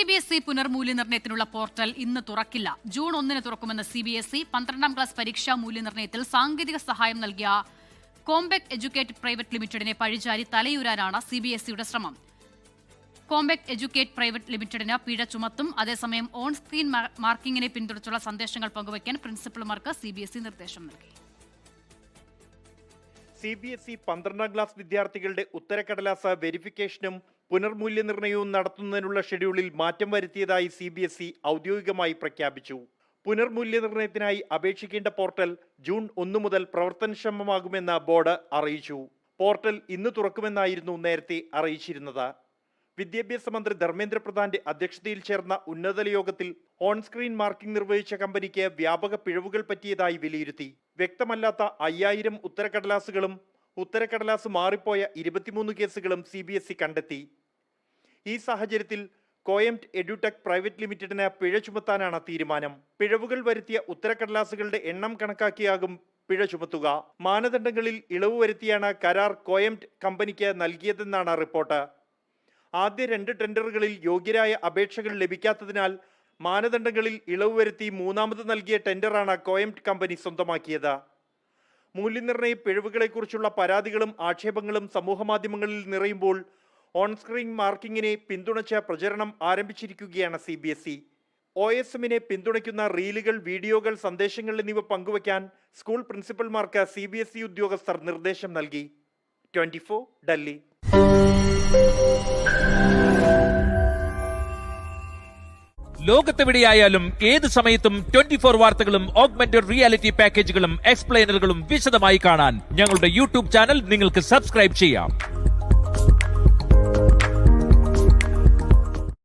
CBSE പുനർമൂല്യനിർണ്ണയത്തിനുള്ള portal ഇന്ന് തുറക്കില്ല. June 1 തുറക്കുമെന്ന് CBSE. 12ാം ക്ലാസ് പരീക്ഷാ മൂല്യനിർണ്ണയത്തിൽ സാങ്കേതിക സഹായം നൽകിയ കോംബെക് എഡ്യൂക്കേറ്റ് പ്രൈവറ്റ് ലിമിറ്റഡിനെ പഴിചാരി തലയൂരാനാണ് CBSEയുടെ ശ്രമം. കോംബെക് എഡ്യൂക്കേറ്റ് പ്രൈവറ്റ് ലിമിറ്റഡിന് പിഴ ചുമത്തും. അതേസമയം ഓൺ സ്ക്രീൻ മാർക്കിങ്ങിനെ പിന്തുണച്ചുള്ള സന്ദേശങ്ങൾ പങ്കുവയ്ക്കാൻ പ്രിൻസിപ്പൽമാർക്ക് CBSE നിർദ്ദേശം നൽകി. CBSE 12ാം ക്ലാസ് വിദ്യാർത്ഥികളുടെ ഉത്തരക്കടലാസ് വെരിഫിക്കേഷനും പുനർമൂല്യനിർണ്ണയവും നടത്തുന്നതിനുള്ള ഷെഡ്യൂളിൽ മാറ്റം വരുത്തിയതായി CBSE ഔദ്യോഗികമായി പ്രഖ്യാപിച്ചു. പുനർമൂല്യനിർണ്ണയത്തിനായി അപേക്ഷിക്കേണ്ട പോർട്ടൽ ജൂൺ 1 മുതൽ പ്രവർത്തനക്ഷമമാകുമെന്ന് ബോർഡ് അറിയിച്ചു. പോർട്ടൽ ഇന്ന് തുറക്കുമെന്നായിരുന്നു നേരത്തെ അറിയിച്ചിരുന്നത്. വിദ്യാഭ്യാസ മന്ത്രി ധർമ്മേന്ദ്ര പ്രധാന്റെ അധ്യക്ഷതയിൽ ചേർന്ന ഉന്നതതല യോഗത്തിൽ ഓൺ സ്ക്രീൻ മാർക്കിംഗ് നിർവഹിച്ച കമ്പനിക്ക് വ്യാപക പിഴവുകൾ പറ്റിയതായി വിലയിരുത്തി. വ്യക്തമല്ലാത്ത 5000 ഉത്തരക്കടലാസുകളും ഉത്തരക്കടലാസ് മാറിപ്പോയ 23 കേസുകളും CBSE കണ്ടെത്തി. ഈ സാഹചര്യത്തിൽ കോയംറ്റ് എഡ്യൂടെക് പ്രൈവറ്റ് ലിമിറ്റഡിന് പിഴ ചുമത്താനാണ് തീരുമാനം. പിഴവുകൾ വരുത്തിയ ഉത്തരക്കടലാസുകളുടെ എണ്ണം കണക്കാക്കിയാകും പിഴ ചുമത്തുക. മാനദണ്ഡങ്ങളിൽ ഇളവ് വരുത്തിയാണ് കരാർ കോയംറ്റ് കമ്പനിക്ക് നൽകിയതെന്നാണ് റിപ്പോർട്ട്. ആദ്യ 2 ടെൻഡറുകളിൽ യോഗ്യരായ അപേക്ഷകൾ ലഭിക്കാത്തതിനാൽ മാനദണ്ഡങ്ങളിൽ ഇളവ് വരുത്തി മൂന്നാമത് നൽകിയ ടെൻഡറാണ് കോയംറ്റ് കമ്പനി സ്വന്തമാക്കിയത്. മൂല്യനിർണ്ണയ പിഴവുകളെക്കുറിച്ചുള്ള പരാതികളും ആക്ഷേപങ്ങളും സമൂഹമാധ്യമങ്ങളിൽ നിറയുമ്പോൾ ഓൺ സ്ക്രീൻ മാർക്കിങ്ങിനെ പിന്തുണച്ച പ്രചരണം ആരംഭിച്ചിരിക്കുകയാണ് CBSE. OSMനെ പിന്തുണയ്ക്കുന്ന റീലുകൾ, വീഡിയോകൾ, സന്ദേശങ്ങൾ എന്നിവ പങ്കുവയ്ക്കാൻ സ്കൂൾ പ്രിൻസിപ്പൽമാർക്ക് CBSE ഉദ്യോഗസ്ഥർ നിർദ്ദേശം നൽകി. 24 ഡൽഹി. ലോകത്തെവിടെയായാലും ഏത് സമയത്തും 24 വാർത്തകളും ഓഗ്മെന്റഡ് റിയാലിറ്റി പാക്കേജുകളും എക്സ്പ്ലെയിനറുകളും വിശദമായി കാണാൻ ഞങ്ങളുടെ YouTube ചാനൽ നിങ്ങൾക്ക് സബ്സ്ക്രൈബ് ചെയ്യാം.